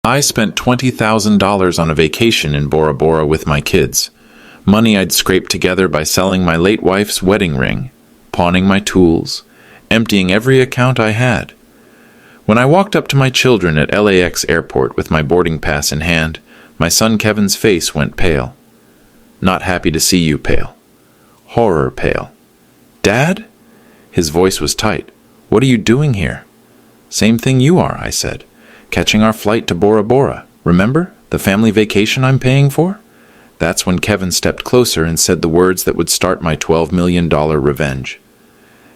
I spent $20,000 on a vacation in Bora Bora with my kids. Money I'd scraped together by selling my late wife's wedding ring, pawning my tools, emptying every account I had. When I walked up to my children at LAX airport with my boarding pass in hand, my son Kevin's face went pale. Not happy to see you pale. Horror pale. Dad? His voice was tight. What are you doing here? Same thing you are, I said. Catching our flight to Bora Bora. Remember? The family vacation I'm paying for? That's when Kevin stepped closer and said the words that would start my $12 million revenge.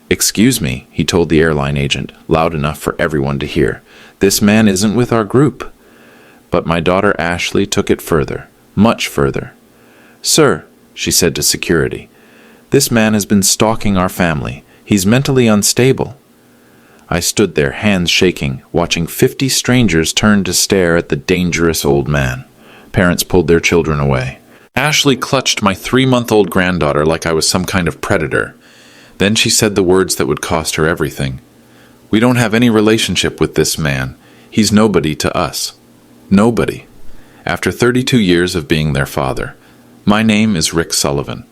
Excuse me, he told the airline agent, loud enough for everyone to hear. This man isn't with our group. But my daughter Ashley took it further, much further. Sir, she said to security, this man has been stalking our family. He's mentally unstable. I stood there, hands shaking, watching 50 strangers turn to stare at the dangerous old man. Parents pulled their children away. Ashley clutched my 3-month-old granddaughter like I was some kind of predator. Then she said the words that would cost her everything. We don't have any relationship with this man. He's nobody to us. Nobody. After 32 years of being their father. My name is Rick Sullivan.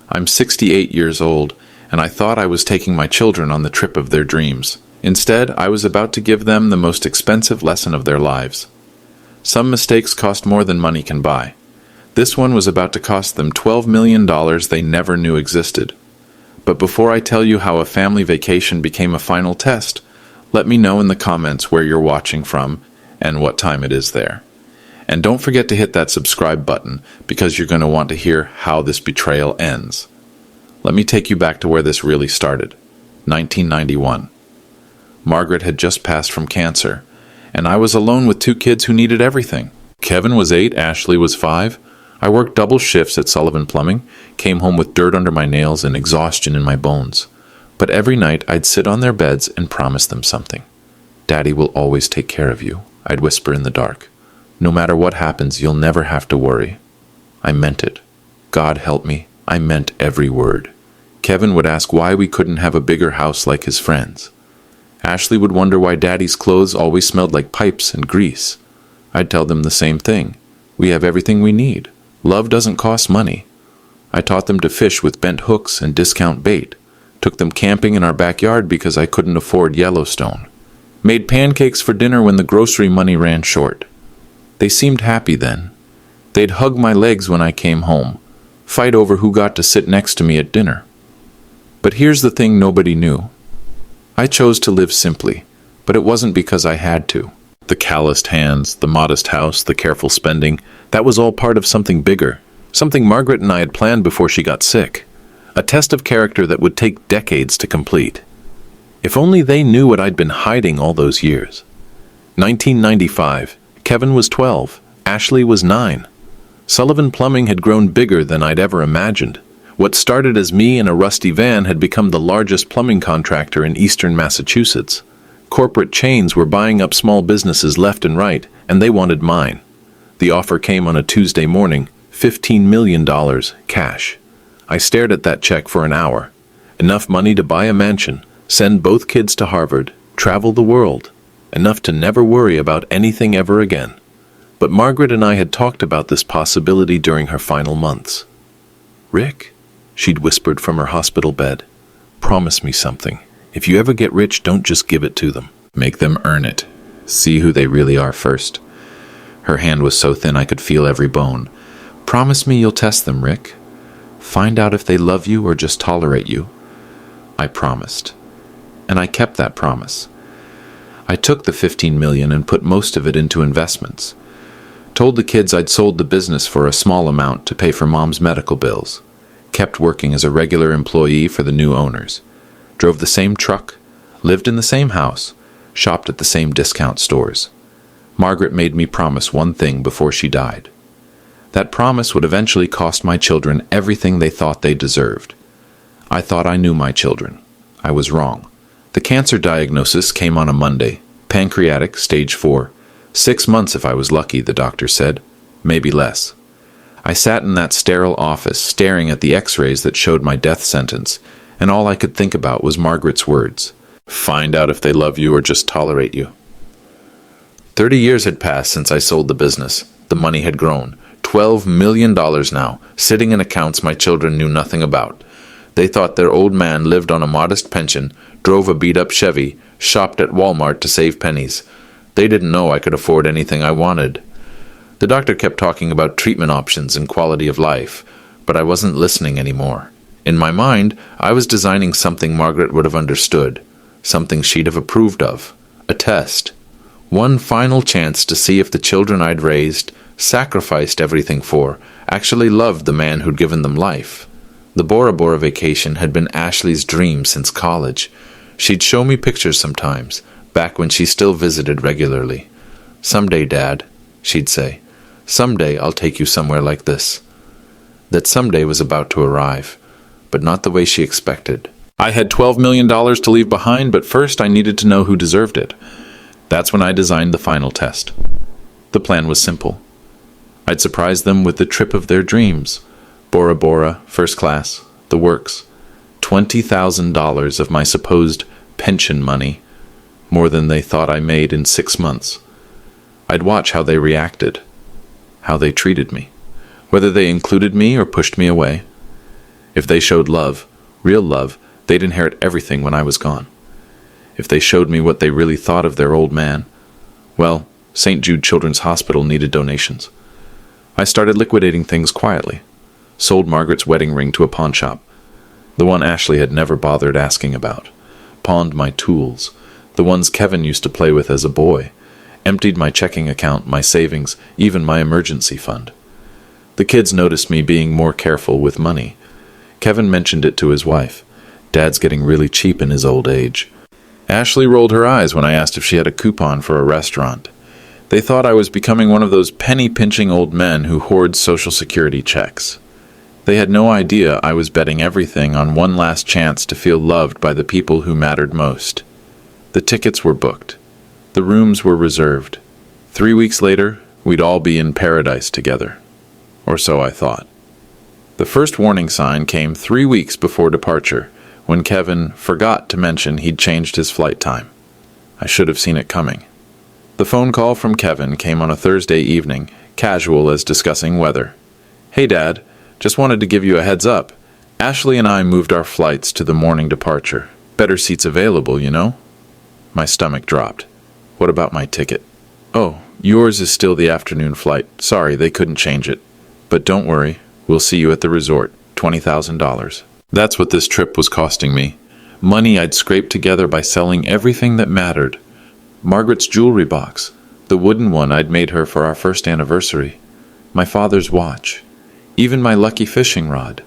I'm 68 years old, and I thought I was taking my children on the trip of their dreams. Instead, I was about to give them the most expensive lesson of their lives. Some mistakes cost more than money can buy. This one was about to cost them $12 million they never knew existed. But before I tell you how a family vacation became a final test, let me know in the comments where you're watching from and what time it is there. And don't forget to hit that subscribe button because you're going to want to hear how this betrayal ends. Let me take you back to where this really started. 1991. Margaret had just passed from cancer, and I was alone with 2 kids who needed everything. Kevin was 8, Ashley was 5. I worked double shifts at Sullivan Plumbing, came home with dirt under my nails and exhaustion in my bones. But every night I'd sit on their beds and promise them something. Daddy will always take care of you, I'd whisper in the dark. No matter what happens, you'll never have to worry. I meant it. God help me, I meant every word. Kevin would ask why we couldn't have a bigger house like his friends. Ashley would wonder why Daddy's clothes always smelled like pipes and grease. I'd tell them the same thing. We have everything we need. Love doesn't cost money. I taught them to fish with bent hooks and discount bait. Took them camping in our backyard because I couldn't afford Yellowstone. Made pancakes for dinner when the grocery money ran short. They seemed happy then. They'd hug my legs when I came home, fight over who got to sit next to me at dinner. But here's the thing nobody knew. I chose to live simply, but it wasn't because I had to. The calloused hands, the modest house, the careful spending, that was all part of something bigger, something Margaret and I had planned before she got sick. A test of character that would take decades to complete. If only they knew what I'd been hiding all those years. 1995. Kevin was 12. Ashley was 9. Sullivan Plumbing had grown bigger than I'd ever imagined. What started as me in a rusty van had become the largest plumbing contractor in eastern Massachusetts. Corporate chains were buying up small businesses left and right, and they wanted mine. The offer came on a Tuesday morning, $15 million, cash. I stared at that check for an hour. Enough money to buy a mansion, send both kids to Harvard, travel the world. Enough to never worry about anything ever again. But Margaret and I had talked about this possibility during her final months. Rick, she'd whispered from her hospital bed, promise me something. If you ever get rich, don't just give it to them. Make them earn it. See who they really are first. Her hand was so thin I could feel every bone. Promise me you'll test them, Rick. Find out if they love you or just tolerate you. I promised. And I kept that promise. I took the $15 million and put most of it into investments. Told the kids I'd sold the business for a small amount to pay for Mom's medical bills. Kept working as a regular employee for the new owners. Drove the same truck, lived in the same house, shopped at the same discount stores. Margaret made me promise one thing before she died. That promise would eventually cost my children everything they thought they deserved. I thought I knew my children. I was wrong. The cancer diagnosis came on a Monday. Pancreatic, stage 4. 6 months if I was lucky, the doctor said. Maybe less. I sat in that sterile office, staring at the x-rays that showed my death sentence, and all I could think about was Margaret's words. Find out if they love you or just tolerate you. 30 years had passed since I sold the business. The money had grown. $12 million now, sitting in accounts my children knew nothing about. They thought their old man lived on a modest pension, drove a beat-up Chevy, shopped at Walmart to save pennies. They didn't know I could afford anything I wanted. The doctor kept talking about treatment options and quality of life, but I wasn't listening anymore. In my mind, I was designing something Margaret would have understood, something she'd have approved of, a test. One final chance to see if the children I'd raised, sacrificed everything for, actually loved the man who'd given them life. The Bora Bora vacation had been Ashley's dream since college. She'd show me pictures sometimes, back when she still visited regularly. "Someday, Dad," she'd say, "someday I'll take you somewhere like this." That someday was about to arrive, but not the way she expected. I had $12 million to leave behind, but first I needed to know who deserved it. That's when I designed the final test. The plan was simple. I'd surprise them with the trip of their dreams. Bora Bora, first class, the works. $20,000 of my supposed pension money, more than they thought I made in 6 months. I'd watch how they reacted, how they treated me, whether they included me or pushed me away. If they showed love, real love, they'd inherit everything when I was gone. If they showed me what they really thought of their old man, well, St. Jude Children's Hospital needed donations. I started liquidating things quietly. Sold Margaret's wedding ring to a pawn shop, the one Ashley had never bothered asking about. Pawned my tools, the ones Kevin used to play with as a boy. Emptied my checking account, my savings, even my emergency fund. The kids noticed me being more careful with money. Kevin mentioned it to his wife. Dad's getting really cheap in his old age. Ashley rolled her eyes when I asked if she had a coupon for a restaurant. They thought I was becoming one of those penny-pinching old men who hoard Social Security checks. They had no idea I was betting everything on one last chance to feel loved by the people who mattered most. The tickets were booked. The rooms were reserved. 3 weeks later, we'd all be in paradise together. Or so I thought. The first warning sign came 3 weeks before departure, when Kevin forgot to mention he'd changed his flight time. I should have seen it coming. The phone call from Kevin came on a Thursday evening, casual as discussing weather. "Hey, Dad, just wanted to give you a heads up. Ashley and I moved our flights to the morning departure. Better seats available, you know?" My stomach dropped. "What about my ticket?" "Oh, yours is still the afternoon flight. Sorry, they couldn't change it. But don't worry, we'll see you at the resort. $20,000. That's what this trip was costing me. Money I'd scraped together by selling everything that mattered. Margaret's jewelry box, the wooden one I'd made her for our first anniversary. My father's watch. Even my lucky fishing rod,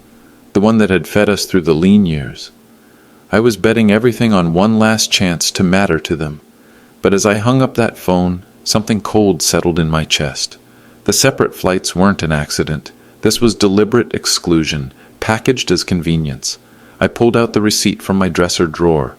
the one that had fed us through the lean years. I was betting everything on one last chance to matter to them. But as I hung up that phone, something cold settled in my chest. The separate flights weren't an accident. This was deliberate exclusion, packaged as convenience. I pulled out the receipt from my dresser drawer.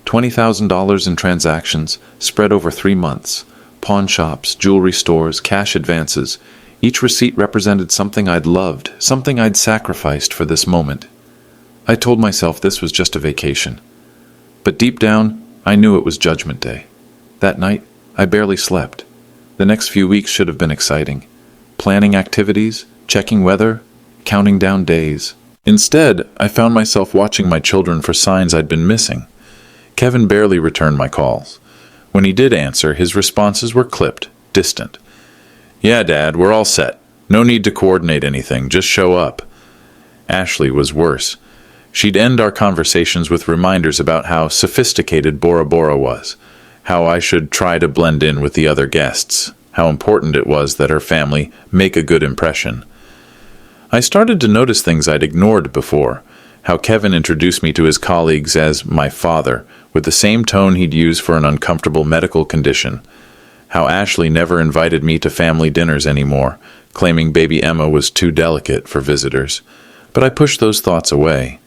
$20,000 in transactions, spread over 3 months. Pawn shops, jewelry stores, cash advances. Each receipt represented something I'd loved, something I'd sacrificed for this moment. I told myself this was just a vacation. But deep down, I knew it was Judgment Day. That night, I barely slept. The next few weeks should have been exciting. Planning activities, checking weather, counting down days. Instead, I found myself watching my children for signs I'd been missing. Kevin barely returned my calls. When he did answer, his responses were clipped, distant. "Yeah, Dad, we're all set. No need to coordinate anything, just show up." Ashley was worse. She'd end our conversations with reminders about how sophisticated Bora Bora was, how I should try to blend in with the other guests, how important it was that her family make a good impression. I started to notice things I'd ignored before, how Kevin introduced me to his colleagues as my father, with the same tone he'd use for an uncomfortable medical condition, how Ashley never invited me to family dinners anymore, claiming baby Emma was too delicate for visitors. But I pushed those thoughts away.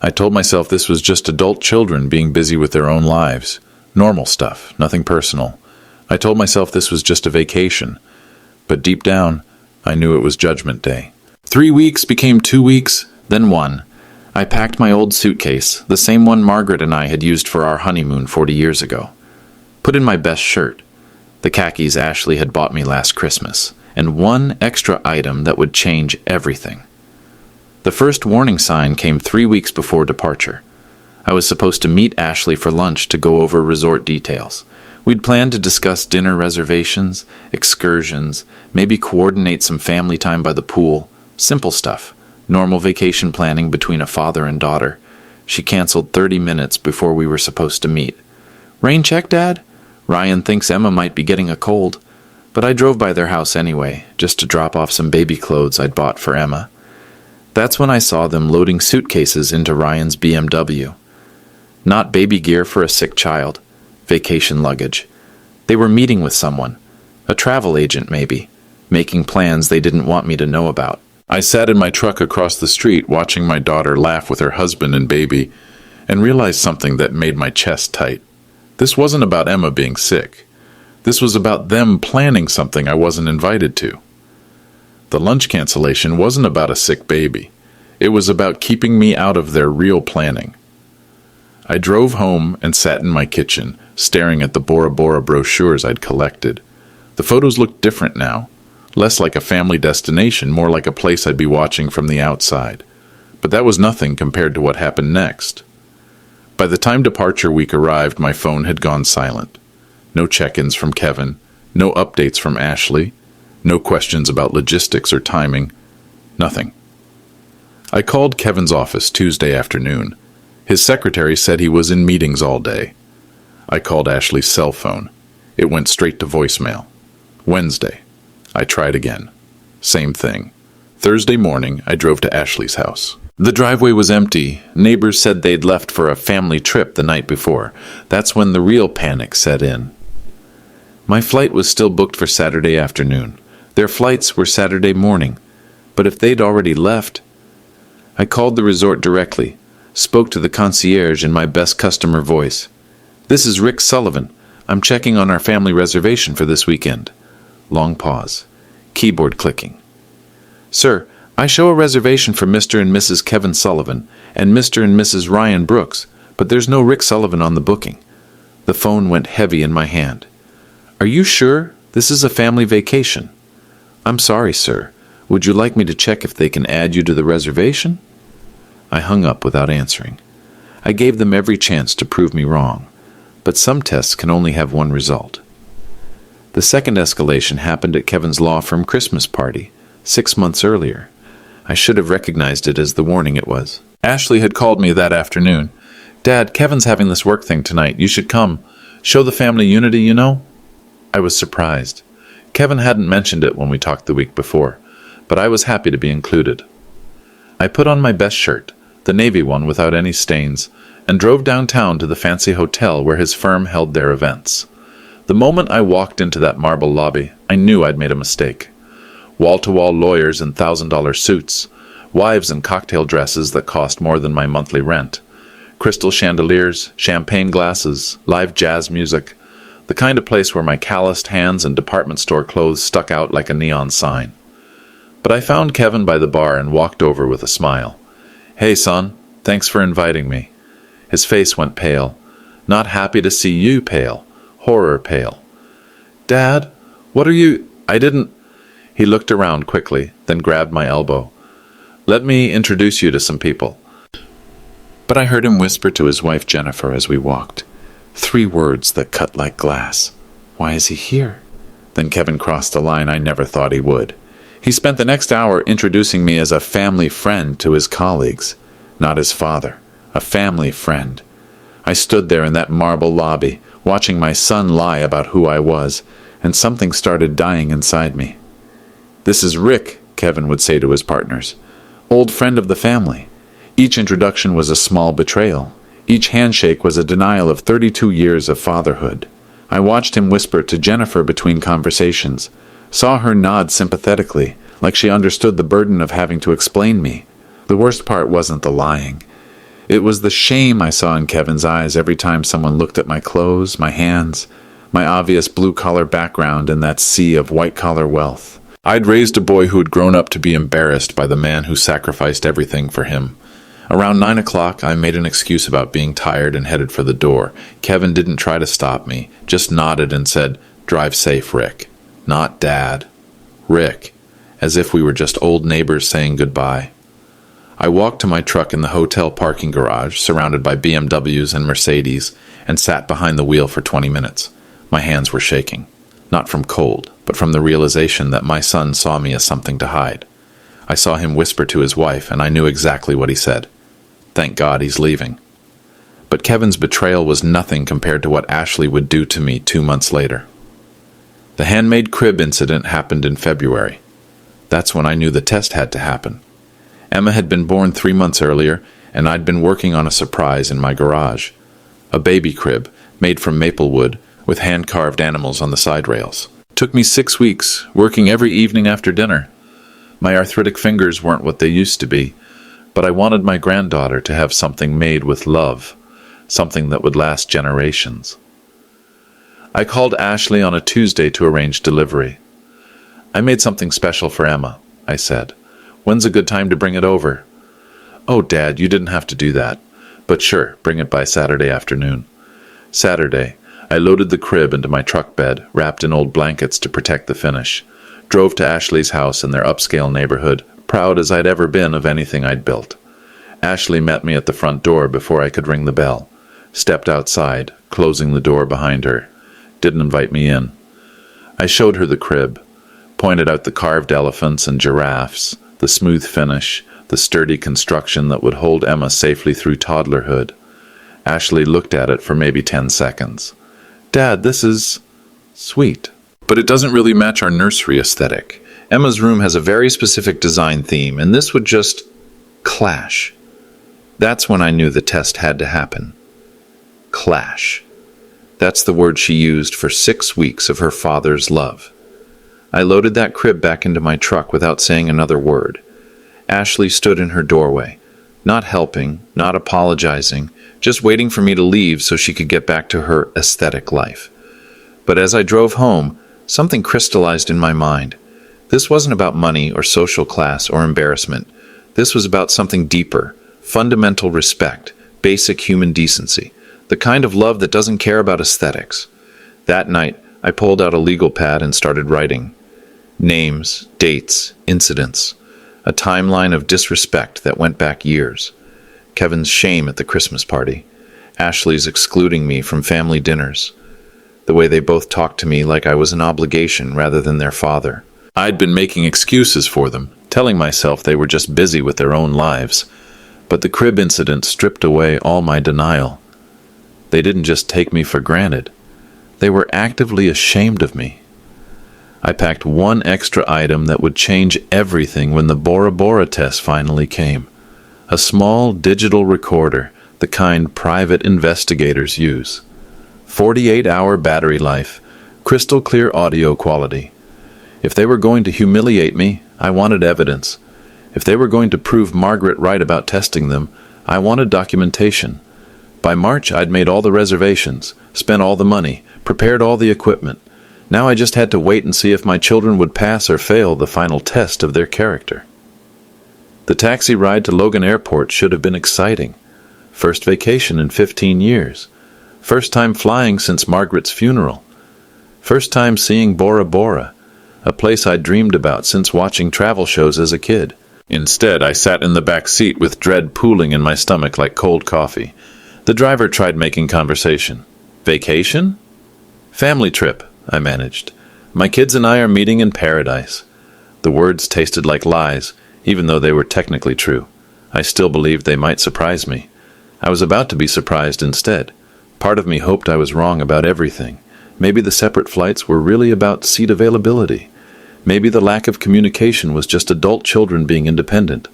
I told myself this was just adult children being busy with their own lives. Normal stuff, nothing personal. I told myself this was just a vacation. But deep down, I knew it was Judgment Day. 3 weeks became 2 weeks, then 1. I packed my old suitcase, the same one Margaret and I had used for our honeymoon 40 years ago. Put in my best shirt. The khakis Ashley had bought me last Christmas, and one extra item that would change everything. The first warning sign came 3 weeks before departure. I was supposed to meet Ashley for lunch to go over resort details. We'd planned to discuss dinner reservations, excursions, maybe coordinate some family time by the pool. Simple stuff. Normal vacation planning between a father and daughter. She canceled 30 minutes before we were supposed to meet. "Rain check, Dad? Ryan thinks Emma might be getting a cold." But I drove by their house anyway, just to drop off some baby clothes I'd bought for Emma. That's when I saw them loading suitcases into Ryan's BMW. Not baby gear for a sick child. Vacation luggage. They were meeting with someone. A travel agent, maybe. Making plans they didn't want me to know about. I sat in my truck across the street watching my daughter laugh with her husband and baby, and realized something that made my chest tight. This wasn't about Emma being sick. This was about them planning something I wasn't invited to. The lunch cancellation wasn't about a sick baby. It was about keeping me out of their real planning. I drove home and sat in my kitchen, staring at the Bora Bora brochures I'd collected. The photos looked different now. Less like a family destination, more like a place I'd be watching from the outside. But that was nothing compared to what happened next. By the time departure week arrived, my phone had gone silent. No check-ins from Kevin, no updates from Ashley, no questions about logistics or timing, nothing. I called Kevin's office Tuesday afternoon. His secretary said he was in meetings all day. I called Ashley's cell phone. It went straight to voicemail. Wednesday. I tried again. Same thing. Thursday morning, I drove to Ashley's house. The driveway was empty. Neighbors said they'd left for a family trip the night before. That's when the real panic set in. My flight was still booked for Saturday afternoon. Their flights were Saturday morning. But if they'd already left... I called the resort directly, spoke to the concierge in my best customer voice. "This is Rick Sullivan. I'm checking on our family reservation for this weekend." Long pause. Keyboard clicking. "Sir, I show a reservation for Mr. and Mrs. Kevin Sullivan and Mr. and Mrs. Ryan Brooks, but there's no Rick Sullivan on the booking." The phone went heavy in my hand. "Are you sure? This is a family vacation." "I'm sorry, sir. Would you like me to check if they can add you to the reservation?" I hung up without answering. I gave them every chance to prove me wrong, but some tests can only have one result. The second escalation happened at Kevin's law firm Christmas party, 6 months earlier. I should have recognized it as the warning it was. Ashley had called me that afternoon. "Dad, Kevin's having this work thing tonight. You should come. Show the family unity, you know?" I was surprised. Kevin hadn't mentioned it when we talked the week before, but I was happy to be included. I put on my best shirt, the navy one without any stains, and drove downtown to the fancy hotel where his firm held their events. The moment I walked into that marble lobby, I knew I'd made a mistake. Wall-to-wall lawyers in $1,000 suits, wives in cocktail dresses that cost more than my monthly rent, crystal chandeliers, champagne glasses, live jazz music, the kind of place where my calloused hands and department store clothes stuck out like a neon sign. But I found Kevin by the bar and walked over with a smile. "Hey, son, thanks for inviting me." His face went pale. "Not happy to see you pale. Horror pale." "Dad, what are you—" I didn't... He looked around quickly, then grabbed my elbow. "Let me introduce you to some people." But I heard him whisper to his wife Jennifer as we walked. 3 words that cut like glass. "Why is he here?" Then Kevin crossed a line I never thought he would. He spent the next hour introducing me as a family friend to his colleagues. Not his father. A family friend. I stood there in that marble lobby, watching my son lie about who I was, and something started dying inside me. "This is Rick," Kevin would say to his partners. "Old friend of the family." Each introduction was a small betrayal. Each handshake was a denial of 32 years of fatherhood. I watched him whisper to Jennifer between conversations, saw her nod sympathetically, like she understood the burden of having to explain me. The worst part wasn't the lying. It was the shame I saw in Kevin's eyes every time someone looked at my clothes, my hands, my obvious blue-collar background in that sea of white-collar wealth. I'd raised a boy who had grown up to be embarrassed by the man who sacrificed everything for him. Around 9 o'clock, I made an excuse about being tired and headed for the door. Kevin didn't try to stop me, just nodded and said, Drive safe, Rick. Not Dad. Rick, as if we were just old neighbors saying goodbye. I walked to my truck in the hotel parking garage, surrounded by BMWs and Mercedes, and sat behind the wheel for 20 minutes. My hands were shaking, not from cold, but from the realization that my son saw me as something to hide. I saw him whisper to his wife, and I knew exactly what he said. Thank God he's leaving. But Kevin's betrayal was nothing compared to what Ashley would do to me 2 months later. The handmade crib incident happened in February. That's when I knew the test had to happen. Emma had been born 3 months earlier, and I'd been working on a surprise in my garage. A baby crib, made from maple wood, with hand-carved animals on the side rails. Took me 6 weeks, working every evening after dinner. My arthritic fingers weren't what they used to be, but I wanted my granddaughter to have something made with love, something that would last generations. I called Ashley on a Tuesday to arrange delivery. I made something special for Emma, I said. When's a good time to bring it over? Oh, Dad, you didn't have to do that. But sure, bring it by Saturday afternoon. Saturday, I loaded the crib into my truck bed, wrapped in old blankets to protect the finish. Drove to Ashley's house in their upscale neighborhood, proud as I'd ever been of anything I'd built. Ashley met me at the front door before I could ring the bell. Stepped outside, closing the door behind her. Didn't invite me in. I showed her the crib, pointed out the carved elephants and giraffes, the smooth finish, the sturdy construction that would hold Emma safely through toddlerhood. Ashley looked at it for maybe 10 seconds. Dad, this is sweet, but it doesn't really match our nursery aesthetic. Emma's room has a very specific design theme, and this would just clash. That's when I knew the test had to happen. Clash. That's the word she used for 6 weeks of her father's love. I loaded that crib back into my truck without saying another word. Ashley stood in her doorway, not helping, not apologizing, just waiting for me to leave so she could get back to her aesthetic life. But as I drove home, something crystallized in my mind. This wasn't about money or social class or embarrassment. This was about something deeper, fundamental respect, basic human decency. The kind of love that doesn't care about aesthetics. That night, I pulled out a legal pad and started writing. Names, dates, incidents. A timeline of disrespect that went back years. Kevin's shame at the Christmas party. Ashley's excluding me from family dinners. The way they both talked to me like I was an obligation rather than their father. I'd been making excuses for them, telling myself they were just busy with their own lives. But the crib incident stripped away all my denial. They didn't just take me for granted. They were actively ashamed of me. I packed one extra item that would change everything when the Bora Bora test finally came. A small digital recorder, the kind private investigators use. 48-hour battery life, crystal clear audio quality. If they were going to humiliate me, I wanted evidence. If they were going to prove Margaret right about testing them, I wanted documentation. By March, I'd made all the reservations, spent all the money, prepared all the equipment. Now I just had to wait and see if my children would pass or fail the final test of their character. The taxi ride to Logan Airport should have been exciting. First vacation in 15 years. First time flying since Margaret's funeral. First time seeing Bora Bora, a place I'd dreamed about since watching travel shows as a kid. Instead, I sat in the back seat with dread pooling in my stomach like cold coffee. The driver tried making conversation. Vacation? Family trip, I managed. My kids and I are meeting in paradise. The words tasted like lies, even though they were technically true. I still believed they might surprise me. I was about to be surprised instead. Part of me hoped I was wrong about everything. Maybe the separate flights were really about seat availability. Maybe the lack of communication was just adult children being independent.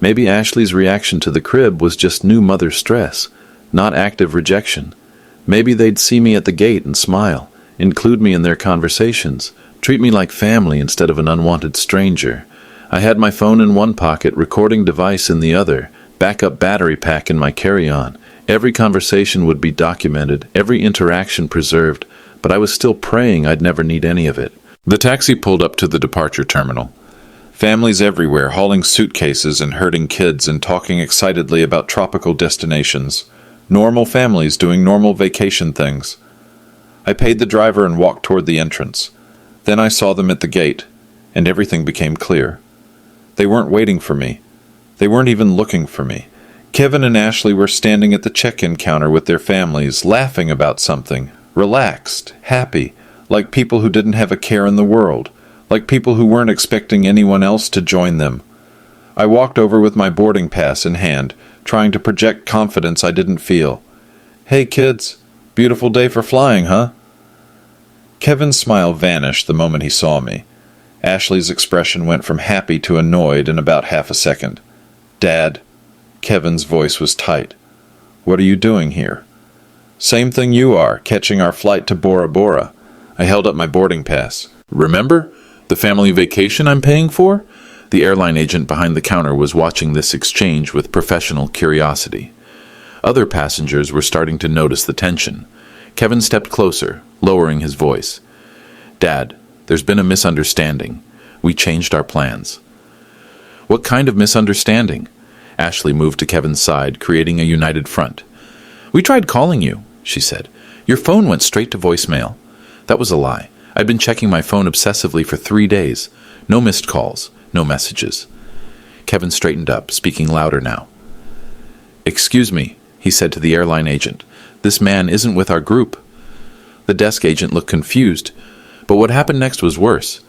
Maybe Ashley's reaction to the crib was just new mother stress, not active rejection. Maybe they'd see me at the gate and smile, include me in their conversations, treat me like family instead of an unwanted stranger. I had my phone in one pocket, recording device in the other, backup battery pack in my carry-on. Every conversation would be documented, every interaction preserved, but I was still praying I'd never need any of it. The taxi pulled up to the departure terminal. Families everywhere hauling suitcases and herding kids and talking excitedly about tropical destinations. Normal families doing normal vacation things. I paid the driver and walked toward the entrance. Then I saw them at the gate, and everything became clear. They weren't waiting for me. They weren't even looking for me. Kevin and Ashley were standing at the check-in counter with their families, laughing about something, relaxed, happy, like people who didn't have a care in the world, like people who weren't expecting anyone else to join them. I walked over with my boarding pass in hand, trying to project confidence I didn't feel. "Hey kids, beautiful day for flying, huh?" Kevin's smile vanished the moment he saw me. Ashley's expression went from happy to annoyed in about half a second. "Dad," Kevin's voice was tight. "What are you doing here?" "Same thing you are, catching our flight to Bora Bora." I held up my boarding pass. "Remember? The family vacation I'm paying for?" The airline agent behind the counter was watching this exchange with professional curiosity. Other passengers were starting to notice the tension. Kevin stepped closer, lowering his voice. "Dad, there's been a misunderstanding. We changed our plans." "What kind of misunderstanding?" Ashley moved to Kevin's side, creating a united front. "We tried calling you," she said. "Your phone went straight to voicemail." That was a lie. I'd been checking my phone obsessively for 3 days. No missed calls, no messages. Kevin straightened up, speaking louder now. "Excuse me," he said to the airline agent. "This man isn't with our group." The desk agent looked confused, but what happened next was worse.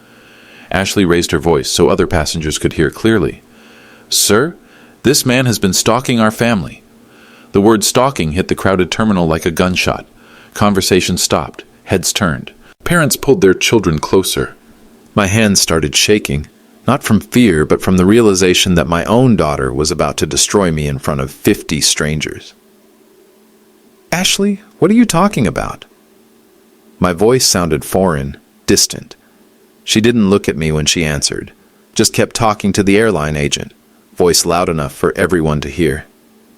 Ashley raised her voice so other passengers could hear clearly. "Sir, this man has been stalking our family." The word stalking hit the crowded terminal like a gunshot. Conversation stopped. Heads turned. Parents pulled their children closer. My hands started shaking, not from fear, but from the realization that my own daughter was about to destroy me in front of 50 strangers. "Ashley, what are you talking about?" My voice sounded foreign, distant. She didn't look at me when she answered, just kept talking to the airline agent, voice loud enough for everyone to hear.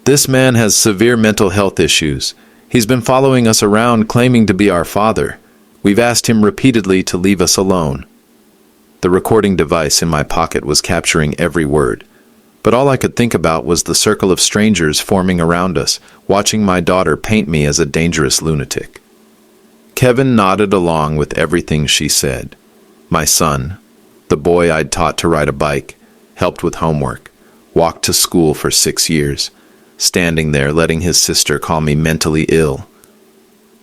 "This man has severe mental health issues. He's been following us around claiming to be our father. We've asked him repeatedly to leave us alone." The recording device in my pocket was capturing every word, but all I could think about was the circle of strangers forming around us, watching my daughter paint me as a dangerous lunatic. Kevin nodded along with everything she said. My son, the boy I'd taught to ride a bike, helped with homework, walked to school for 6 years, standing there letting his sister call me mentally ill.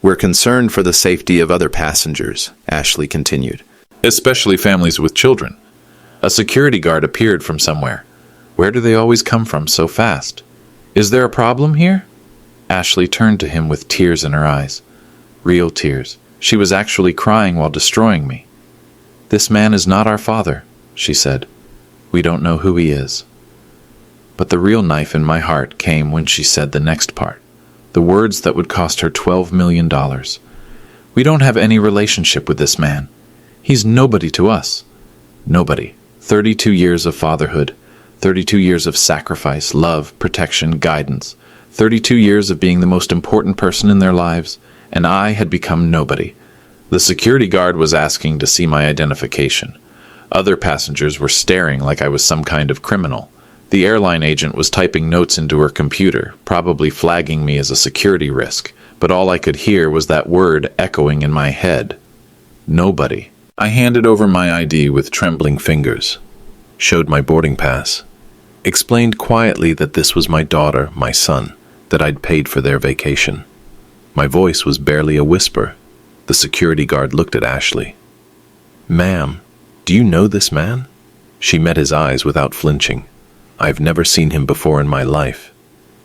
"We're concerned for the safety of other passengers," Ashley continued. "Especially families with children." A security guard appeared from somewhere. Where do they always come from so fast? "Is there a problem here?" Ashley turned to him with tears in her eyes. Real tears. She was actually crying while destroying me. "This man is not our father," she said. "We don't know who he is." But the real knife in my heart came when she said the next part. The words that would cost her $12 million. "We don't have any relationship with this man. He's nobody to us." Nobody. 32 years of fatherhood. 32 years of sacrifice, love, protection, guidance. 32 years of being the most important person in their lives, and I had become nobody. The security guard was asking to see my identification. Other passengers were staring like I was some kind of criminal. The airline agent was typing notes into her computer, probably flagging me as a security risk, but all I could hear was that word echoing in my head. Nobody. I handed over my ID with trembling fingers, showed my boarding pass, explained quietly that this was my daughter, my son, that I'd paid for their vacation. My voice was barely a whisper. The security guard looked at Ashley. "Ma'am, do you know this man?" She met his eyes without flinching. "I've never seen him before in my life."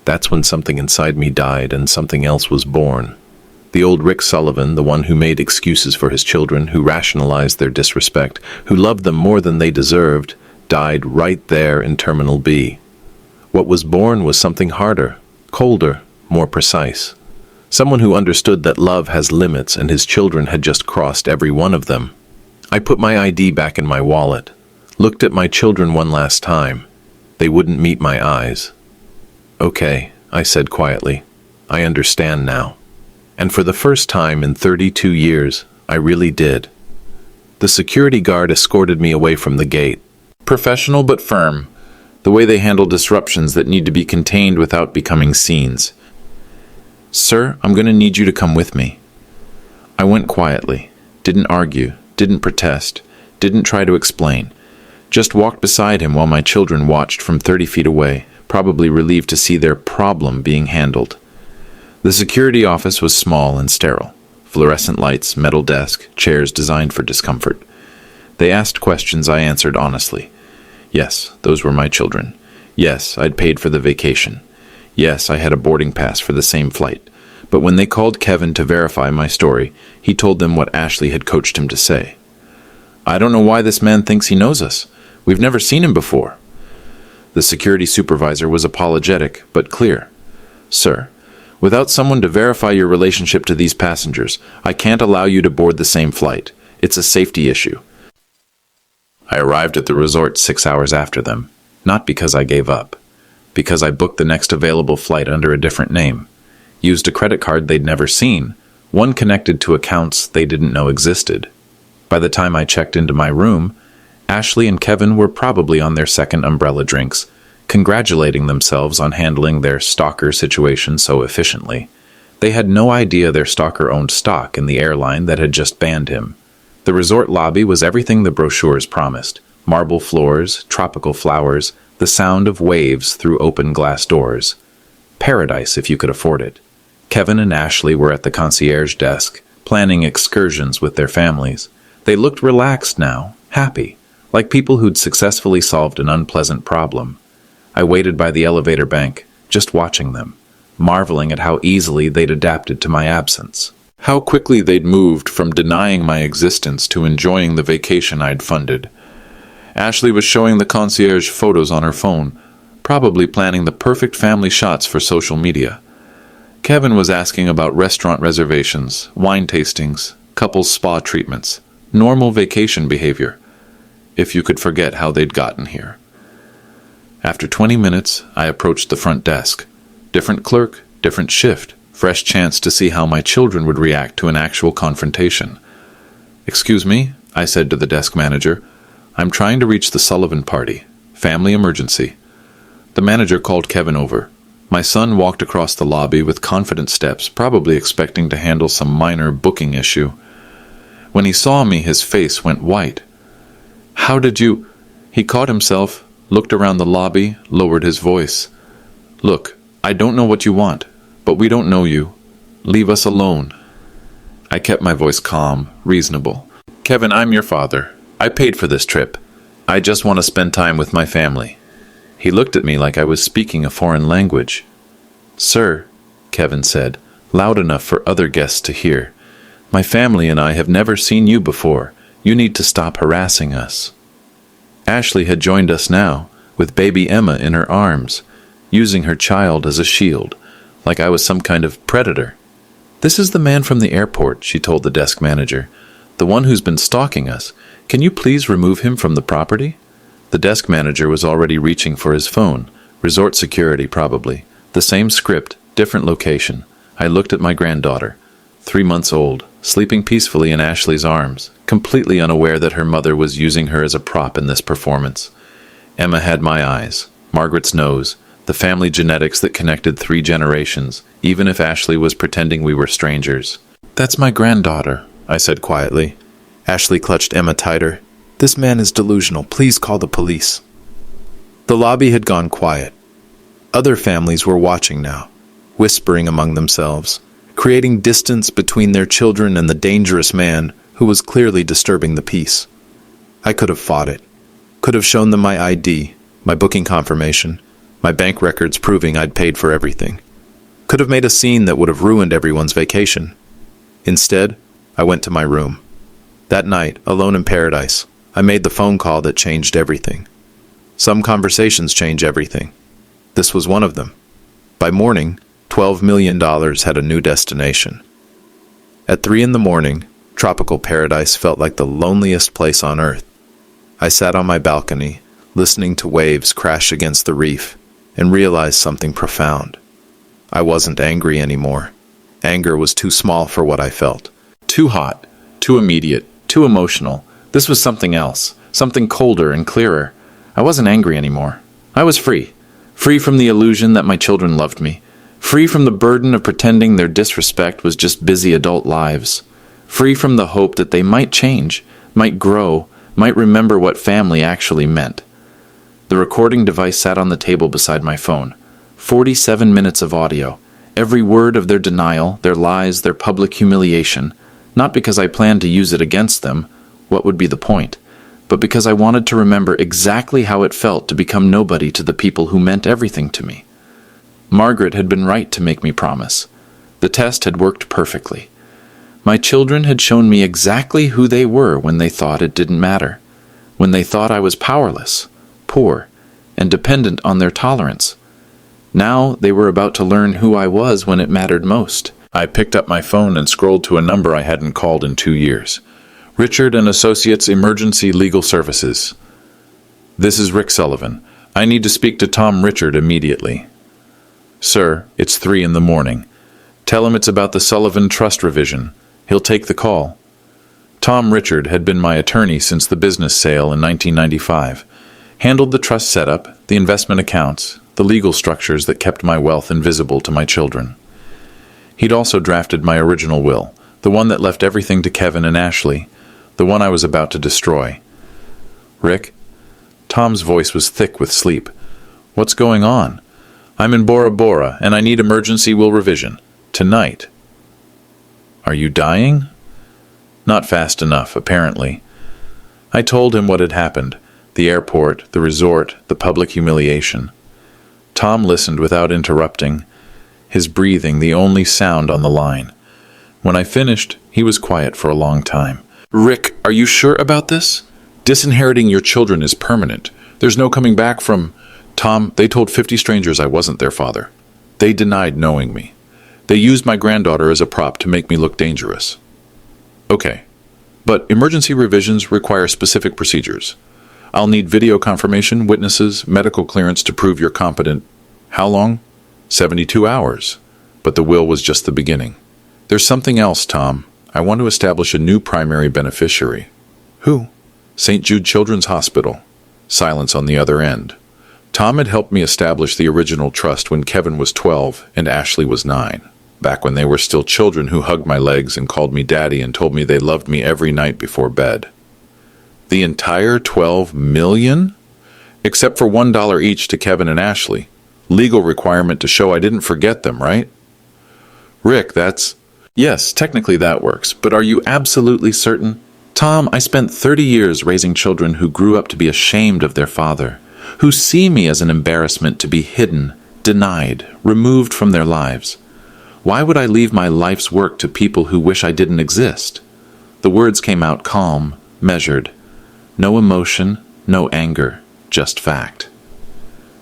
That's when something inside me died and something else was born. The old Rick Sullivan, the one who made excuses for his children, who rationalized their disrespect, who loved them more than they deserved, died right there in Terminal B. What was born was something harder, colder, more precise. Someone who understood that love has limits and his children had just crossed every one of them. I put my ID back in my wallet, looked at my children one last time. They wouldn't meet my eyes. "Okay," I said quietly. "I understand now." And for the first time in 32 years, I really did. The security guard escorted me away from the gate. Professional but firm, the way they handle disruptions that need to be contained without becoming scenes. "Sir, I'm going to need you to come with me." I went quietly, didn't argue, didn't protest, didn't try to explain. Just walked beside him while my children watched from 30 feet away, probably relieved to see their problem being handled. The security office was small and sterile. Fluorescent lights, metal desk, chairs designed for discomfort. They asked questions I answered honestly. Yes, those were my children. Yes, I'd paid for the vacation. Yes, I had a boarding pass for the same flight. But when they called Kevin to verify my story, he told them what Ashley had coached him to say. "I don't know why this man thinks he knows us. We've never seen him before." The security supervisor was apologetic, but clear. "Sir, without someone to verify your relationship to these passengers, I can't allow you to board the same flight. It's a safety issue." I arrived at the resort 6 hours after them, not because I gave up, because I booked the next available flight under a different name, used a credit card they'd never seen, one connected to accounts they didn't know existed. By the time I checked into my room, Ashley and Kevin were probably on their second umbrella drinks, congratulating themselves on handling their stalker situation so efficiently. They had no idea their stalker owned stock in the airline that had just banned him. The resort lobby was everything the brochures promised: marble floors, tropical flowers, the sound of waves through open glass doors. Paradise if you could afford it. Kevin and Ashley were at the concierge desk, planning excursions with their families. They looked relaxed now, happy, like people who'd successfully solved an unpleasant problem. I waited by the elevator bank, just watching them, marveling at how easily they'd adapted to my absence. How quickly they'd moved from denying my existence to enjoying the vacation I'd funded. Ashley was showing the concierge photos on her phone, probably planning the perfect family shots for social media. Kevin was asking about restaurant reservations, wine tastings, couples spa treatments, normal vacation behavior, if you could forget how they'd gotten here. After 20 minutes, I approached the front desk. Different clerk, different shift, fresh chance to see how my children would react to an actual confrontation. "Excuse me," I said to the desk manager. "I'm trying to reach the Sullivan party. Family emergency." The manager called Kevin over. My son walked across the lobby with confident steps, probably expecting to handle some minor booking issue. When he saw me, his face went white. "How did you—" He caught himself, looked around the lobby, lowered his voice. "Look, I don't know what you want, but we don't know you. Leave us alone." I kept my voice calm, reasonable. "Kevin, I'm your father. I paid for this trip. I just want to spend time with my family." He looked at me like I was speaking a foreign language. "Sir," Kevin said, loud enough for other guests to hear, "my family and I have never seen you before. You need to stop harassing us." Ashley had joined us now, with baby Emma in her arms, using her child as a shield, like I was some kind of predator. "This is the man from the airport," she told the desk manager. "The one who's been stalking us. Can you please remove him from the property?" The desk manager was already reaching for his phone. Resort security, probably. The same script, different location. I looked at my granddaughter, 3 months old, sleeping peacefully in Ashley's arms, completely unaware that her mother was using her as a prop in this performance. Emma had my eyes, Margaret's nose, the family genetics that connected 3 generations, even if Ashley was pretending we were strangers. "That's my granddaughter," I said quietly. Ashley clutched Emma tighter. "This man is delusional. Please call the police." The lobby had gone quiet. Other families were watching now, whispering among themselves, creating distance between their children and the dangerous man who was clearly disturbing the peace. I could have fought it. Could have shown them my ID, my booking confirmation, my bank records proving I'd paid for everything. Could have made a scene that would have ruined everyone's vacation. Instead, I went to my room. That night, alone in paradise, I made the phone call that changed everything. Some conversations change everything. This was one of them. By morning, $12 million had a new destination. At 3 a.m, tropical paradise felt like the loneliest place on earth. I sat on my balcony, listening to waves crash against the reef, and realized something profound. I wasn't angry anymore. Anger was too small for what I felt. Too hot, too immediate, too emotional. This was something else, something colder and clearer. I wasn't angry anymore. I was free. Free from the illusion that my children loved me. Free from the burden of pretending their disrespect was just busy adult lives. free from the hope that they might change, might grow, might remember what family actually meant. The recording device sat on the table beside my phone. 47 minutes of audio, every word of their denial, their lies, their public humiliation, not because I planned to use it against them, what would be the point, but because I wanted to remember exactly how it felt to become nobody to the people who meant everything to me. Margaret had been right to make me promise. The test had worked perfectly. My children had shown me exactly who they were when they thought it didn't matter, when they thought I was powerless, poor, and dependent on their tolerance. Now they were about to learn who I was when it mattered most. I picked up my phone and scrolled to a number I hadn't called in 2 years. Richard and Associates Emergency Legal Services. This is Rick Sullivan. I need to speak to Tom Richard immediately. Sir, it's 3 in the morning. Tell him it's about the Sullivan Trust revision. He'll take the call. Tom Richard had been my attorney since the business sale in 1995. Handled the trust setup, the investment accounts, the legal structures that kept my wealth invisible to my children. He'd also drafted my original will, the one that left everything to Kevin and Ashley, the one I was about to destroy. Rick? Tom's voice was thick with sleep. What's going on? I'm in Bora Bora, and I need emergency will revision. Tonight. Are you dying? Not fast enough, apparently. I told him what had happened. The airport, the resort, the public humiliation. Tom listened without interrupting, his breathing the only sound on the line. When I finished, he was quiet for a long time. Rick, are you sure about this? Disinheriting your children is permanent. There's no coming back from... Tom, they told 50 strangers I wasn't their father. They denied knowing me. They used my granddaughter as a prop to make me look dangerous. Okay, but emergency revisions require specific procedures. I'll need video confirmation, witnesses, medical clearance to prove you're competent. How long? 72 hours. But the will was just the beginning. There's something else, Tom. I want to establish a new primary beneficiary. Who? St. Jude Children's Hospital. Silence on the other end. Tom had helped me establish the original trust when Kevin was 12 and Ashley was 9, back when they were still children who hugged my legs and called me daddy and told me they loved me every night before bed. The entire $12 million? Except for $1 each to Kevin and Ashley. Legal requirement to show I didn't forget them, right? Rick, that's... Yes, technically that works, but are you absolutely certain? Tom, I spent 30 years raising children who grew up to be ashamed of their father, who see me as an embarrassment to be hidden, denied, removed from their lives. Why would I leave my life's work to people who wish I didn't exist? The words came out calm, measured. No emotion, no anger, just fact.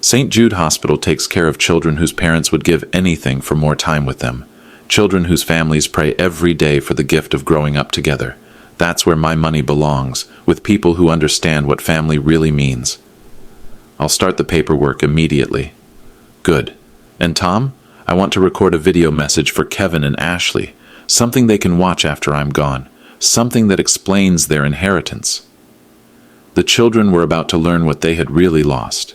St. Jude Hospital takes care of children whose parents would give anything for more time with them. Children whose families pray every day for the gift of growing up together. That's where my money belongs, with people who understand what family really means. I'll start the paperwork immediately. Good. And Tom, I want to record a video message for Kevin and Ashley, something they can watch after I'm gone, something that explains their inheritance. The children were about to learn what they had really lost.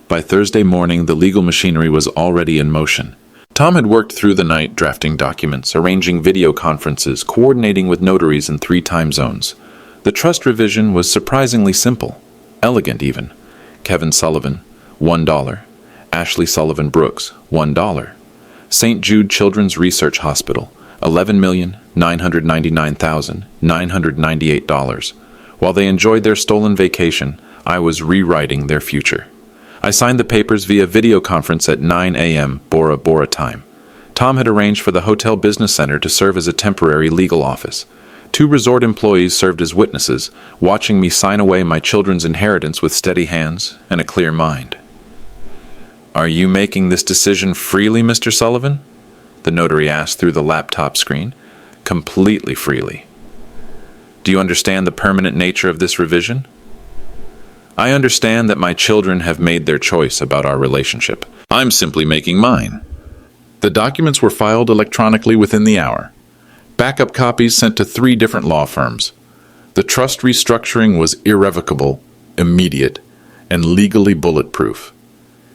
By Thursday morning, the legal machinery was already in motion. Tom had worked through the night drafting documents, arranging video conferences, coordinating with notaries in 3 time zones. The trust revision was surprisingly simple, elegant even. Kevin Sullivan, $1. Ashley Sullivan Brooks, $1. St. Jude Children's Research Hospital, $11,999,998. While they enjoyed their stolen vacation, I was rewriting their future. I signed the papers via video conference at 9 a.m. Bora Bora time. Tom had arranged for the Hotel Business Center to serve as a temporary legal office. 2 resort employees served as witnesses, watching me sign away my children's inheritance with steady hands and a clear mind. Are you making this decision freely, Mr. Sullivan? The notary asked through the laptop screen. Completely freely. Do you understand the permanent nature of this revision? I understand that my children have made their choice about our relationship. I'm simply making mine. The documents were filed electronically within the hour. Backup copies sent to 3 different law firms. The trust restructuring was irrevocable, immediate, and legally bulletproof.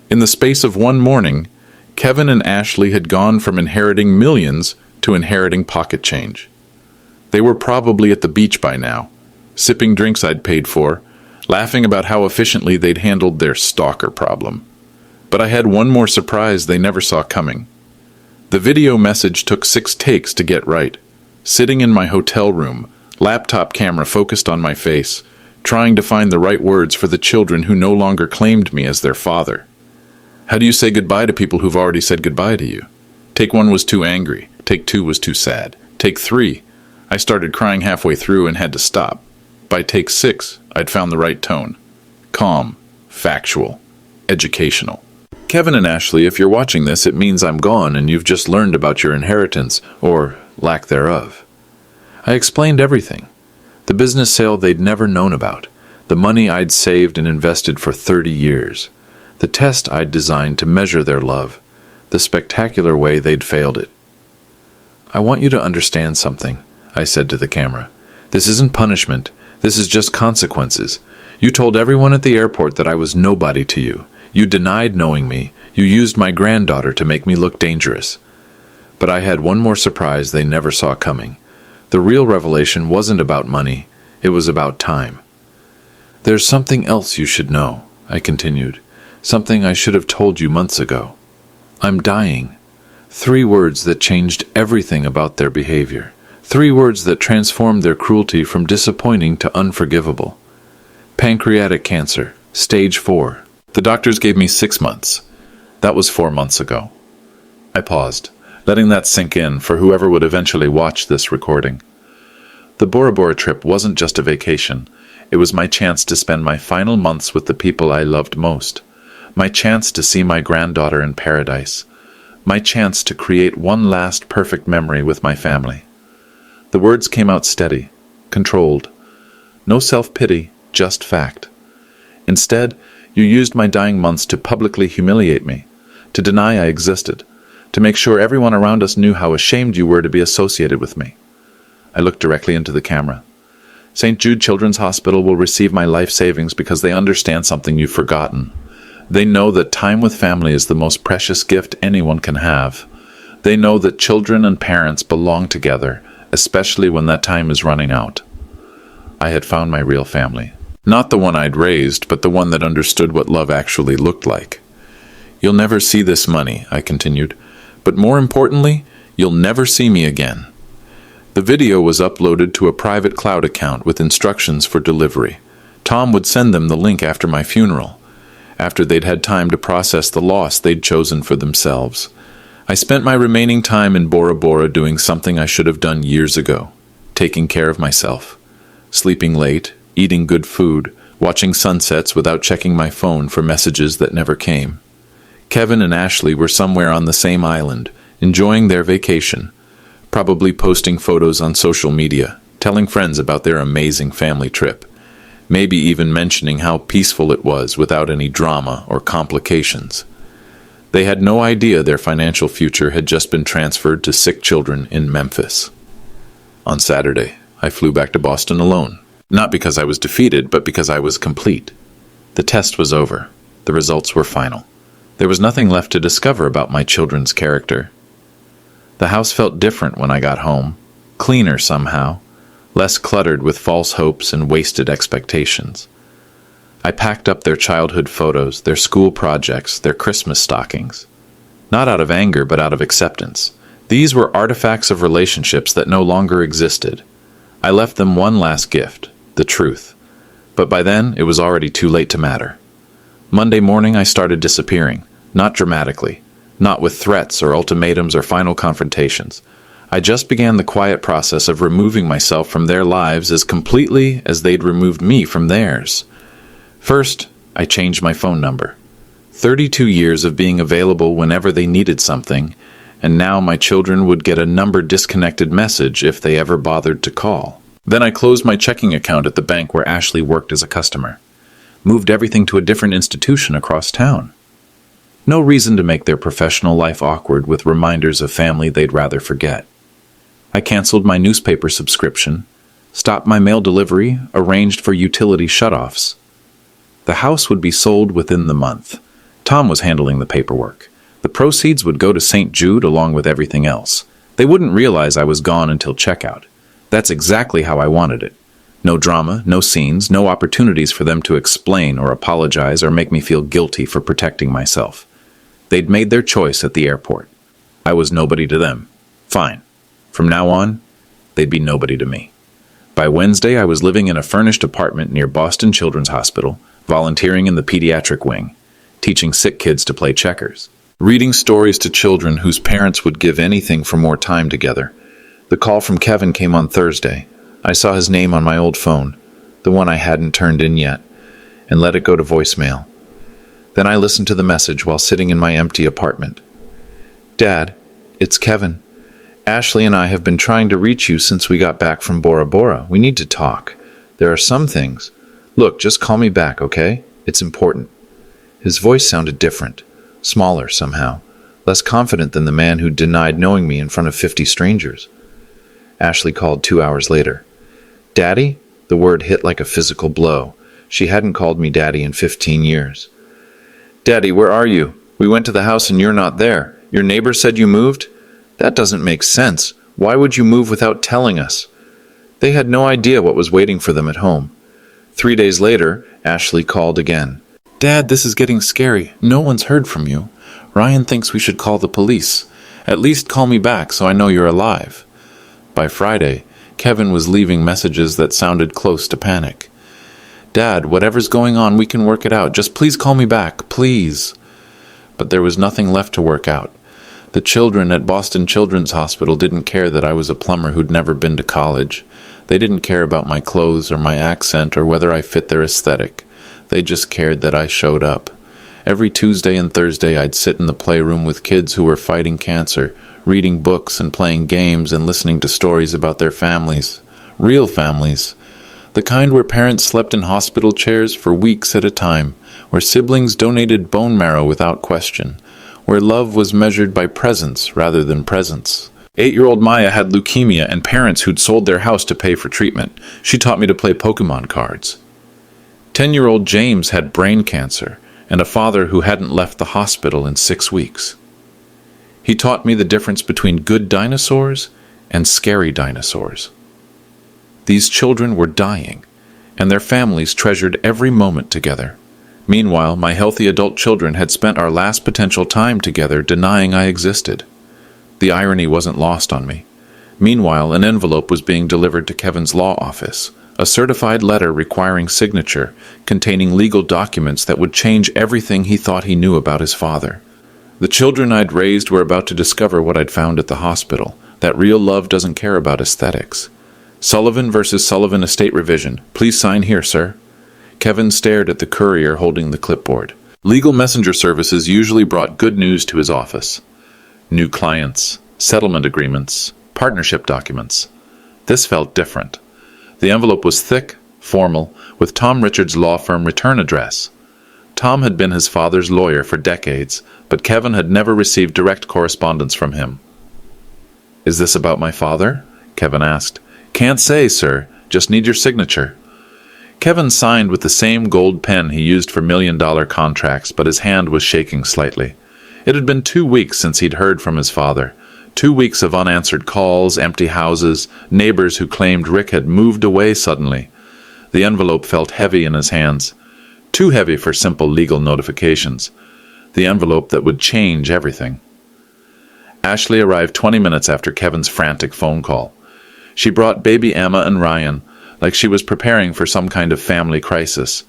In the space of 1 morning, Kevin and Ashley had gone from inheriting millions to inheriting pocket change. They were probably at the beach by now, sipping drinks I'd paid for, laughing about how efficiently they'd handled their stalker problem. But I had one more surprise they never saw coming. The video message took 6 takes to get right. Sitting in my hotel room, laptop camera focused on my face, trying to find the right words for the children who no longer claimed me as their father. How do you say goodbye to people who've already said goodbye to you? Take 1 was too angry. Take 2 was too sad. Take 3, I started crying halfway through and had to stop. By take 6, I'd found the right tone. Calm, factual, educational. Kevin and Ashley, if you're watching this, it means I'm gone and you've just learned about your inheritance, or lack thereof. I explained everything. The business sale they'd never known about. The money I'd saved and invested for 30 years. The test I'd designed to measure their love. The spectacular way they'd failed it. I want you to understand something, I said to the camera. This isn't punishment. This is just consequences. You told everyone at the airport that I was nobody to you. You denied knowing me. You used my granddaughter to make me look dangerous. But I had one more surprise they never saw coming. The real revelation wasn't about money. It was about time. There's something else you should know, I continued. Something I should have told you months ago. I'm dying. 3 words that changed everything about their behavior. 3 words that transformed their cruelty from disappointing to unforgivable. Pancreatic cancer, stage 4. The doctors gave me 6 months. That was 4 months ago. I paused, letting that sink in for whoever would eventually watch this recording. The Bora Bora trip wasn't just a vacation. It was my chance to spend my final months with the people I loved most. My chance to see my granddaughter in paradise. My chance to create one last perfect memory with my family. The words came out steady, controlled. No self-pity, just fact. Instead, you used my dying months to publicly humiliate me, to deny I existed, to make sure everyone around us knew how ashamed you were to be associated with me. I looked directly into the camera. St. Jude Children's Hospital will receive my life savings because they understand something you've forgotten. They know that time with family is the most precious gift anyone can have. They know that children and parents belong together, especially when that time is running out. I had found my real family. Not the one I'd raised, but the one that understood what love actually looked like. You'll never see this money, I continued. But more importantly, you'll never see me again. The video was uploaded to a private cloud account with instructions for delivery. Tom would send them the link after my funeral, after they'd had time to process the loss they'd chosen for themselves. I spent my remaining time in Bora Bora doing something I should have done years ago, taking care of myself, sleeping late, eating good food, watching sunsets without checking my phone for messages that never came. Kevin and Ashley were somewhere on the same island, enjoying their vacation, probably posting photos on social media, telling friends about their amazing family trip, maybe even mentioning how peaceful it was without any drama or complications. They had no idea their financial future had just been transferred to sick children in Memphis. On Saturday, I flew back to Boston alone, not because I was defeated, but because I was complete. The test was over. The results were final. There was nothing left to discover about my children's character. The house felt different when I got home, cleaner somehow, less cluttered with false hopes and wasted expectations. I packed up their childhood photos, their school projects, their Christmas stockings. Not out of anger, but out of acceptance. These were artifacts of relationships that no longer existed. I left them one last gift, the truth. But by then, it was already too late to matter. Monday morning, I started disappearing, not dramatically, not with threats or ultimatums or final confrontations. I just began the quiet process of removing myself from their lives as completely as they'd removed me from theirs. First, I changed my phone number. 32 years of being available whenever they needed something, and now my children would get a number-disconnected message if they ever bothered to call. Then I closed my checking account at the bank where Ashley worked as a customer. Moved everything to a different institution across town. No reason to make their professional life awkward with reminders of family they'd rather forget. I canceled my newspaper subscription, stopped my mail delivery, arranged for utility shutoffs. The house would be sold within the month. Tom was handling the paperwork. The proceeds would go to St. Jude along with everything else. They wouldn't realize I was gone until checkout. That's exactly how I wanted it. No drama, no scenes, no opportunities for them to explain or apologize or make me feel guilty for protecting myself. They'd made their choice at the airport. I was nobody to them. Fine. From now on, they'd be nobody to me. By Wednesday, I was living in a furnished apartment near Boston Children's Hospital, volunteering in the pediatric wing, teaching sick kids to play checkers, reading stories to children whose parents would give anything for more time together. The call from Kevin came on Thursday. I saw his name on my old phone, the one I hadn't turned in yet, and let it go to voicemail. Then I listened to the message while sitting in my empty apartment. Dad, it's Kevin. Ashley and I have been trying to reach you since we got back from Bora Bora. We need to talk. There are some things. Look, just call me back, okay? It's important. His voice sounded different, smaller somehow, less confident than the man who denied knowing me in front of 50 strangers. Ashley called 2 hours later. Daddy? The word hit like a physical blow. She hadn't called me Daddy in 15 years. Daddy, where are you? We went to the house and you're not there. Your neighbor said you moved? That doesn't make sense. Why would you move without telling us? They had no idea what was waiting for them at home. 3 days later, Ashley called again. Dad, this is getting scary. No one's heard from you. Ryan thinks we should call the police. At least call me back so I know you're alive. By Friday, Kevin was leaving messages that sounded close to panic. Dad, whatever's going on, we can work it out. Just please call me back, please. But there was nothing left to work out. The children at Boston Children's Hospital didn't care that I was a plumber who'd never been to college. They didn't care about my clothes or my accent or whether I fit their aesthetic. They just cared that I showed up. Every Tuesday and Thursday I'd sit in the playroom with kids who were fighting cancer, reading books and playing games and listening to stories about their families. Real families. The kind where parents slept in hospital chairs for weeks at a time, where siblings donated bone marrow without question, where love was measured by presence rather than presence. 8-year-old Maya had leukemia and parents who'd sold their house to pay for treatment. She taught me to play Pokemon cards. 10-year-old James had brain cancer and a father who hadn't left the hospital in 6 weeks. He taught me the difference between good dinosaurs and scary dinosaurs. These children were dying, and their families treasured every moment together. Meanwhile, my healthy adult children had spent our last potential time together denying I existed. The irony wasn't lost on me. Meanwhile, an envelope was being delivered to Kevin's law office, a certified letter requiring signature, containing legal documents that would change everything he thought he knew about his father. The children I'd raised were about to discover what I'd found at the hospital, that real love doesn't care about aesthetics. Sullivan versus Sullivan estate revision. Please sign here, sir. Kevin stared at the courier holding the clipboard. Legal messenger services usually brought good news to his office. New clients, settlement agreements, partnership documents. This felt different. The envelope was thick, formal, with Tom Richards' law firm return address. Tom had been his father's lawyer for decades, but Kevin had never received direct correspondence from him. Is this about my father? Kevin asked. Can't say, sir. Just need your signature. Kevin signed with the same gold pen he used for million-dollar contracts, but his hand was shaking slightly. It had been 2 weeks since he'd heard from his father. 2 weeks of unanswered calls, empty houses, neighbors who claimed Rick had moved away suddenly. The envelope felt heavy in his hands. Too heavy for simple legal notifications. The envelope that would change everything. Ashley arrived 20 minutes after Kevin's frantic phone call. She brought baby Emma and Ryan, like she was preparing for some kind of family crisis.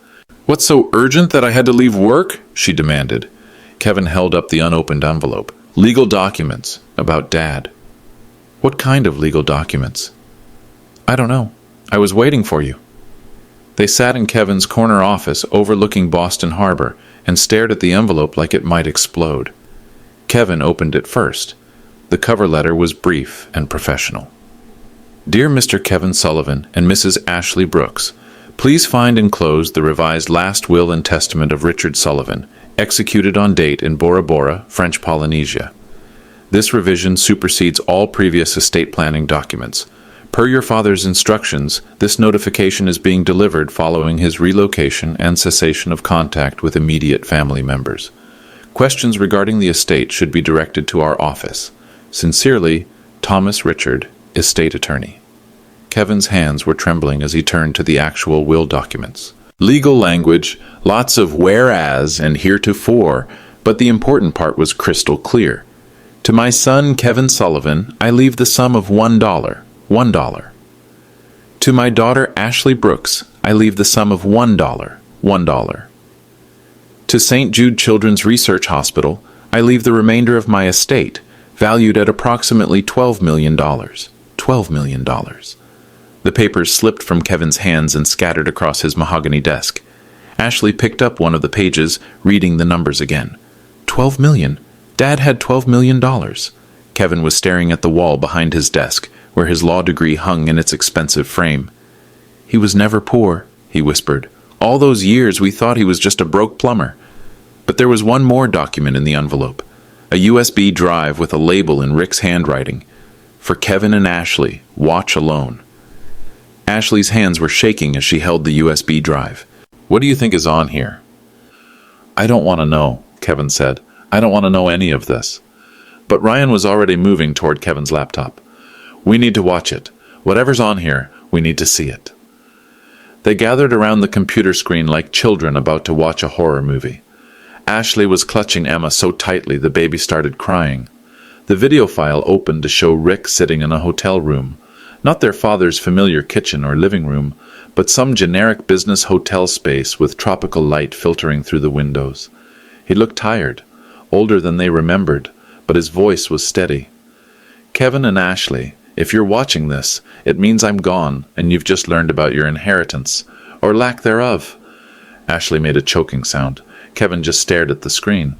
What's so urgent that I had to leave work? She demanded. Kevin held up the unopened envelope. Legal documents about Dad. What kind of legal documents? I don't know. I was waiting for you. They sat in Kevin's corner office overlooking Boston Harbor and stared at the envelope like it might explode. Kevin opened it first. The cover letter was brief and professional. Dear Mr. Kevin Sullivan and Mrs. Ashley Brooks, please find enclosed the revised last will and testament of Richard Sullivan, executed on date in Bora Bora, French Polynesia. This revision supersedes all previous estate planning documents. Per your father's instructions, this notification is being delivered following his relocation and cessation of contact with immediate family members. Questions regarding the estate should be directed to our office. Sincerely, Thomas Richard, Estate Attorney. Kevin's hands were trembling as he turned to the actual will documents. Legal language, lots of whereas and heretofore, but the important part was crystal clear. To my son, Kevin Sullivan, I leave the sum of $1. $1. To my daughter, Ashley Brooks, I leave the sum of $1. $1. To St. Jude Children's Research Hospital, I leave the remainder of my estate, valued at approximately $12 million. $12 million. The papers slipped from Kevin's hands and scattered across his mahogany desk. Ashley picked up one of the pages, reading the numbers again. $12 million. Dad had $12 million. Kevin was staring at the wall behind his desk, where his law degree hung in its expensive frame. He was never poor, he whispered. All those years we thought he was just a broke plumber. But there was one more document in the envelope. A USB drive with a label in Rick's handwriting. For Kevin and Ashley, watch alone. Ashley's hands were shaking as she held the USB drive. What do you think is on here? I don't want to know, Kevin said. I don't want to know any of this. But Ryan was already moving toward Kevin's laptop. We need to watch it. Whatever's on here, we need to see it. They gathered around the computer screen like children about to watch a horror movie. Ashley was clutching Emma so tightly the baby started crying. The video file opened to show Rick sitting in a hotel room. Not their father's familiar kitchen or living room, but some generic business hotel space with tropical light filtering through the windows. He looked tired, older than they remembered, but his voice was steady. Kevin and Ashley, if you're watching this, it means I'm gone and you've just learned about your inheritance, or lack thereof. Ashley made a choking sound. Kevin just stared at the screen.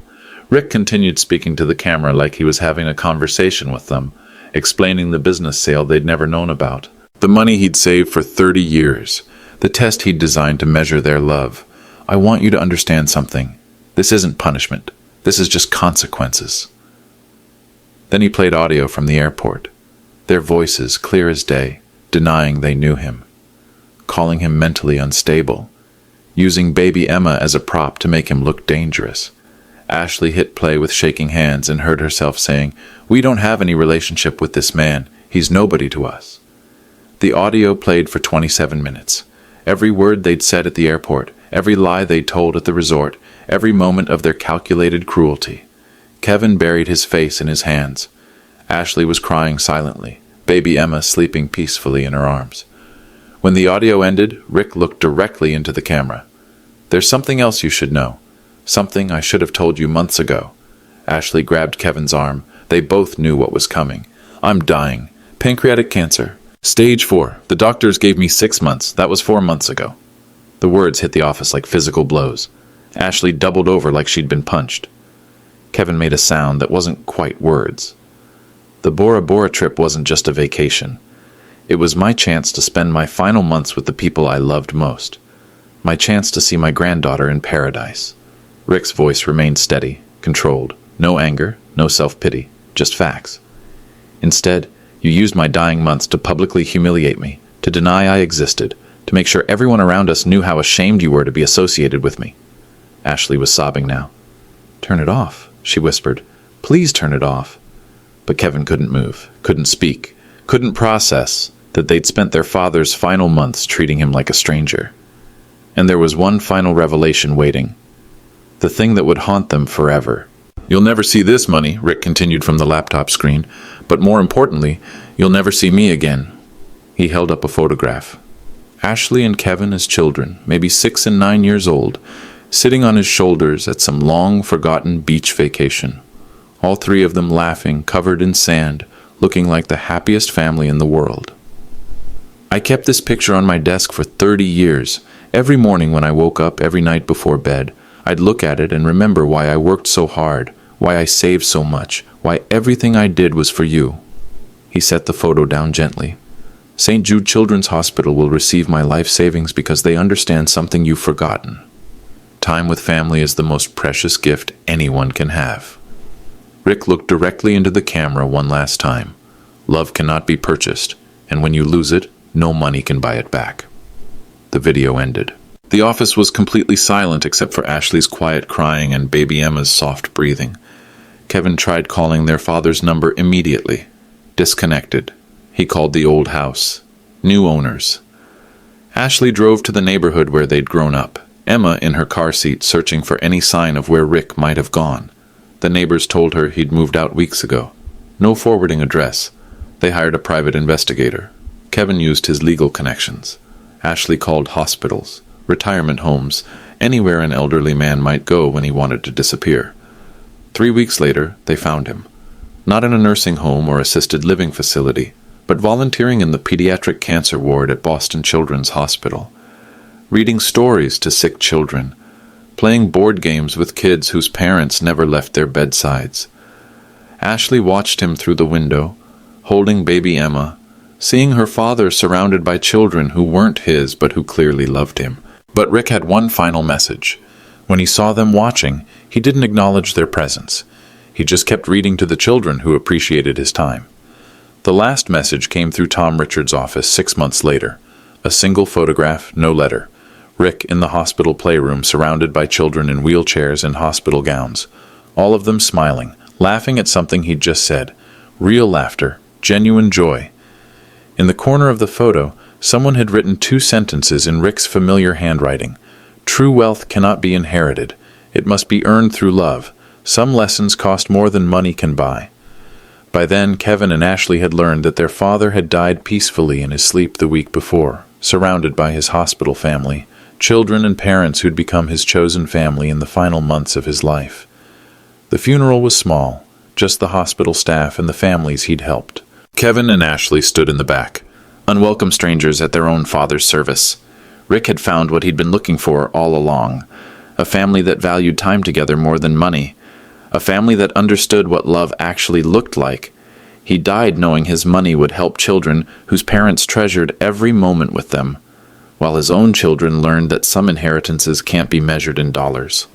Rick continued speaking to the camera like he was having a conversation with them, explaining the business sale they'd never known about. The money he'd saved for 30 years. The test he'd designed to measure their love. I want you to understand something. This isn't punishment. This is just consequences. Then he played audio from the airport. Their voices, clear as day, denying they knew him. Calling him mentally unstable. Using baby Emma as a prop to make him look dangerous. Ashley hit play with shaking hands and heard herself saying, "We don't have any relationship with this man. He's nobody to us." The audio played for 27 minutes. Every word they'd said at the airport, every lie they'd told at the resort, every moment of their calculated cruelty. Kevin buried his face in his hands. Ashley was crying silently, baby Emma sleeping peacefully in her arms. When the audio ended, Rick looked directly into the camera. "There's something else you should know. Something I should have told you months ago." Ashley grabbed Kevin's arm. They both knew what was coming. "I'm dying. Pancreatic cancer. Stage 4. The doctors gave me 6 months. That was 4 months ago." The words hit the office like physical blows. Ashley doubled over like she'd been punched. Kevin made a sound that wasn't quite words. The Bora Bora trip wasn't just a vacation. It was my chance to spend my final months with the people I loved most. My chance to see my granddaughter in paradise. Rick's voice remained steady, controlled. No anger, no self-pity, just facts. Instead, you used my dying months to publicly humiliate me, to deny I existed, to make sure everyone around us knew how ashamed you were to be associated with me. Ashley was sobbing now. "Turn it off," she whispered. "Please turn it off." But Kevin couldn't move, couldn't speak, couldn't process that they'd spent their father's final months treating him like a stranger. And there was one final revelation waiting. The thing that would haunt them forever. "You'll never see this money," Rick continued from the laptop screen. "But more importantly, you'll never see me again." He held up a photograph. Ashley and Kevin as children, maybe 6 and 9 years old, sitting on his shoulders at some long-forgotten beach vacation. All 3 of them laughing, covered in sand, looking like the happiest family in the world. I kept this picture on my desk for 30 years. Every morning when I woke up, every night before bed, I'd look at it and remember why I worked so hard, why I saved so much, why everything I did was for you. He set the photo down gently. St. Jude Children's Hospital will receive my life savings because they understand something you've forgotten. Time with family is the most precious gift anyone can have. Rick looked directly into the camera one last time. Love cannot be purchased, and when you lose it, no money can buy it back. The video ended. The office was completely silent except for Ashley's quiet crying and baby Emma's soft breathing. Kevin tried calling their father's number immediately. Disconnected. He called the old house. New owners. Ashley drove to the neighborhood where they'd grown up, Emma in her car seat searching for any sign of where Rick might have gone. The neighbors told her he'd moved out weeks ago. No forwarding address. They hired a private investigator. Kevin used his legal connections. Ashley called hospitals, retirement homes, anywhere an elderly man might go when he wanted to disappear. 3 weeks later, they found him. Not in a nursing home or assisted living facility, but volunteering in the pediatric cancer ward at Boston Children's Hospital. Reading stories to sick children. Playing board games with kids whose parents never left their bedsides. Ashley watched him through the window, holding baby Emma, seeing her father surrounded by children who weren't his but who clearly loved him. But Rick had one final message. When he saw them watching, he didn't acknowledge their presence. He just kept reading to the children who appreciated his time. The last message came through Tom Richards' office 6 months later. A single photograph, no letter. Rick in the hospital playroom surrounded by children in wheelchairs and hospital gowns. All of them smiling, laughing at something he'd just said. Real laughter, genuine joy. In the corner of the photo, someone had written 2 sentences in Rick's familiar handwriting. True wealth cannot be inherited. It must be earned through love. Some lessons cost more than money can buy. By then, Kevin and Ashley had learned that their father had died peacefully in his sleep the week before, surrounded by his hospital family, children and parents who'd become his chosen family in the final months of his life. The funeral was small, just the hospital staff and the families he'd helped. Kevin and Ashley stood in the back, unwelcome strangers at their own father's service. Rick had found what he'd been looking for all along, a family that valued time together more than money, a family that understood what love actually looked like. He died knowing his money would help children whose parents treasured every moment with them, while his own children learned that some inheritances can't be measured in dollars.